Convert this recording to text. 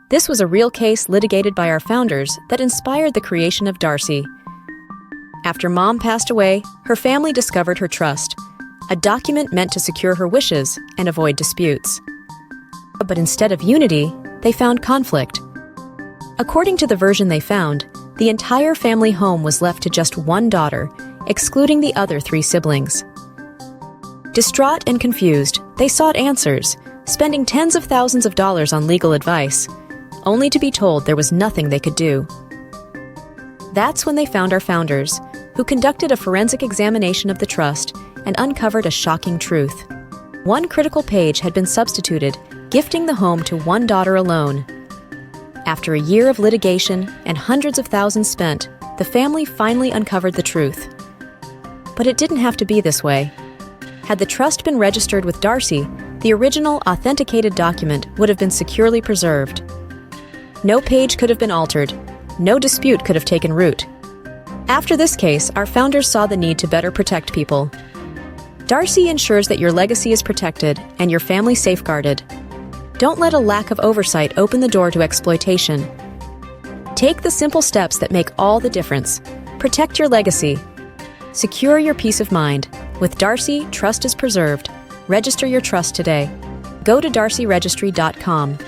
This was a real case litigated by our founders that inspired the creation of DARCi. After Mom passed away, her family discovered her trust, a document meant to secure her wishes and avoid disputes. But instead of unity, they found conflict. According to the version they found, the entire family home was left to just one daughter, excluding the other 3 siblings. Distraught and confused, they sought answers, spending tens of thousands of dollars on legal advice, only to be told there was nothing they could do. That's when they found our founders, who conducted a forensic examination of the trust and uncovered a shocking truth. One critical page had been substituted, gifting the home to one daughter alone. After a year of litigation and hundreds of thousands spent, the family finally uncovered the truth. But it didn't have to be this way. Had the trust been registered with DARCi, the original authenticated document would have been securely preserved. No page could have been altered. No dispute could have taken root. After this case, our founders saw the need to better protect people. DARCi ensures that your legacy is protected and your family safeguarded. Don't let a lack of oversight open the door to exploitation. Take the simple steps that make all the difference. Protect your legacy. Secure your peace of mind. With DARCi, trust is preserved. Register your trust today. Go to DARCiregistry.com.